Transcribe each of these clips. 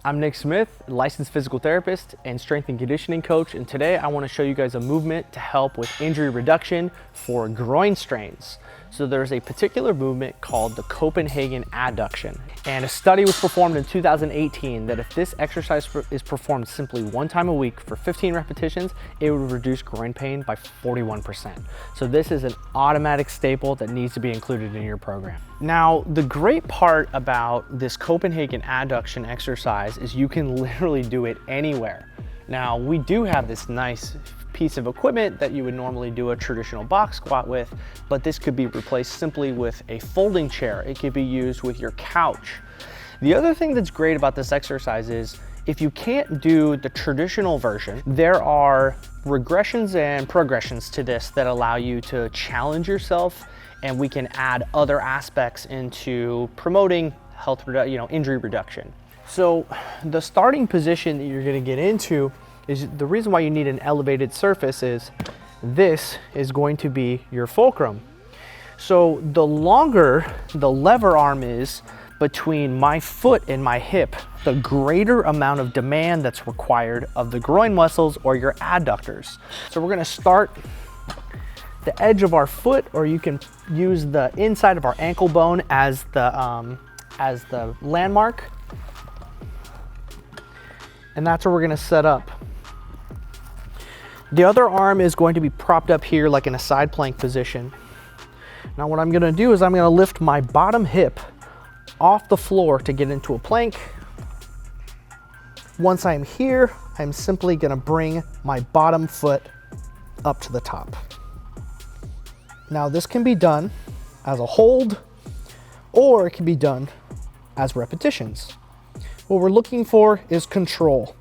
I'm Nick Smith, licensed physical therapist and strength and conditioning coach, and today I want to show you guys a movement to help with injury reduction for groin strains. So there's a particular movement called the Copenhagen Adduction, and a study was performed in 2018 that if this exercise is performed simply one time a week for 15 repetitions, it would reduce groin pain by 41%. So this is an automatic staple that needs to be included in your program. Now, the great part about this Copenhagen Adduction exercise is you can literally do it anywhere. Now, we do have this nice piece of equipment that you would normally do a traditional box squat with, but this could be replaced simply with a folding chair. It could be used with your couch. The other thing that's great about this exercise is if you can't do the traditional version, there are regressions and progressions to this that allow you to challenge yourself, and we can add other aspects into promoting injury reduction. So the starting position that you're going to get into is the reason why you need an elevated surface is this is going to be your fulcrum. So the longer the lever arm is between my foot and my hip, the greater amount of demand that's required of the groin muscles or your adductors. So we're going to start the edge of our foot, or you can use the inside of our ankle bone as the landmark. And that's where we're going to set up. The other arm is going to be propped up here like in a side plank position. Now what I'm going to do is I'm going to lift my bottom hip off the floor to get into a plank. Once I'm here, I'm simply going to bring my bottom foot up to the top. Now this can be done as a hold, or it can be done as repetitions. What we're looking for is control.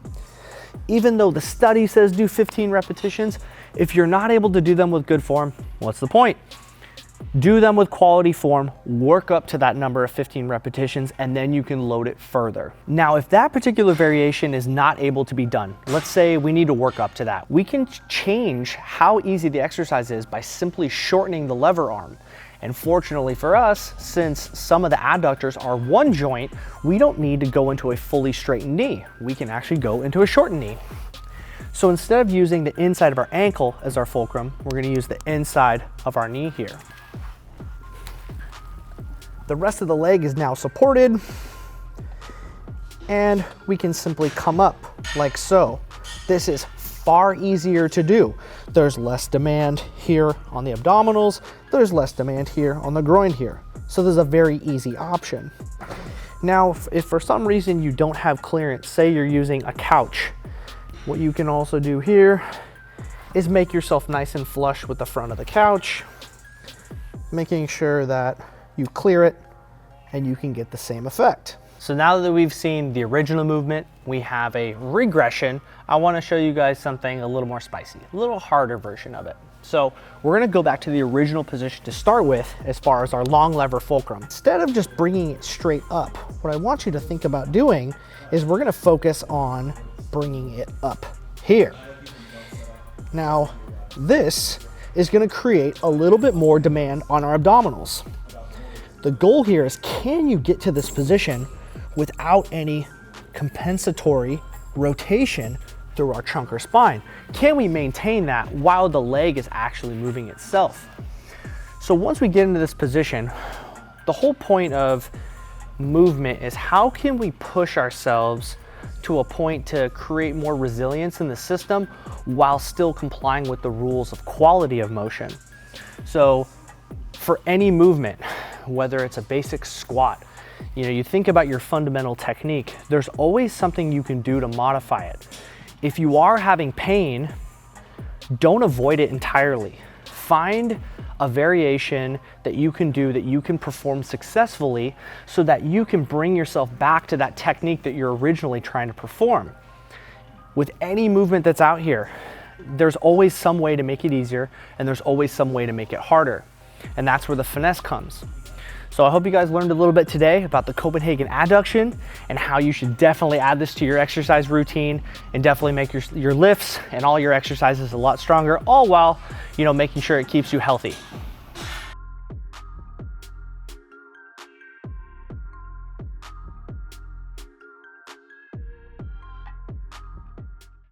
Even though the study says do 15 repetitions, if you're not able to do them with good form, what's the point? Do them with quality form, work up to that number of 15 repetitions, and then you can load it further. Now, if that particular variation is not able to be done, let's say we need to work up to that, we can change how easy the exercise is by simply shortening the lever arm. And fortunately for us, since some of the adductors are one joint, we don't need to go into a fully straightened knee. We can actually go into a shortened knee. So instead of using the inside of our ankle as our fulcrum, we're going to use the inside of our knee here. The rest of the leg is now supported, and we can simply come up like so. This is far easier to do. There's less demand here on the abdominals, there's less demand here on the groin here. So there's a very easy option. Now, if for some reason you don't have clearance, say you're using a couch, what you can also do here is make yourself nice and flush with the front of the couch, making sure that you clear it and you can get the same effect. So now that we've seen the original movement, we have a regression. I want to show you guys something a little more spicy, a little harder version of it. So we're going to go back to the original position to start with as far as our long lever fulcrum. Instead of just bringing it straight up, what I want you to think about doing is we're going to focus on bringing it up here. Now, this is going to create a little bit more demand on our abdominals. The goal here is, can you get to this position without any compensatory rotation through our trunk or spine? Can we maintain that while the leg is actually moving itself? So once we get into this position, the whole point of movement is how can we push ourselves to a point to create more resilience in the system while still complying with the rules of quality of motion. So for any movement, whether it's a basic squat, you think about your fundamental technique, there's always something you can do to modify it. If you are having pain, don't avoid it entirely. Find a variation that you can do that you can perform successfully so that you can bring yourself back to that technique that you're originally trying to perform. With any movement that's out here, there's always some way to make it easier, and there's always some way to make it harder. And that's where the finesse comes. So I hope you guys learned a little bit today about the Copenhagen Adduction and how you should definitely add this to your exercise routine and definitely make your lifts and all your exercises a lot stronger, all while, making sure it keeps you healthy.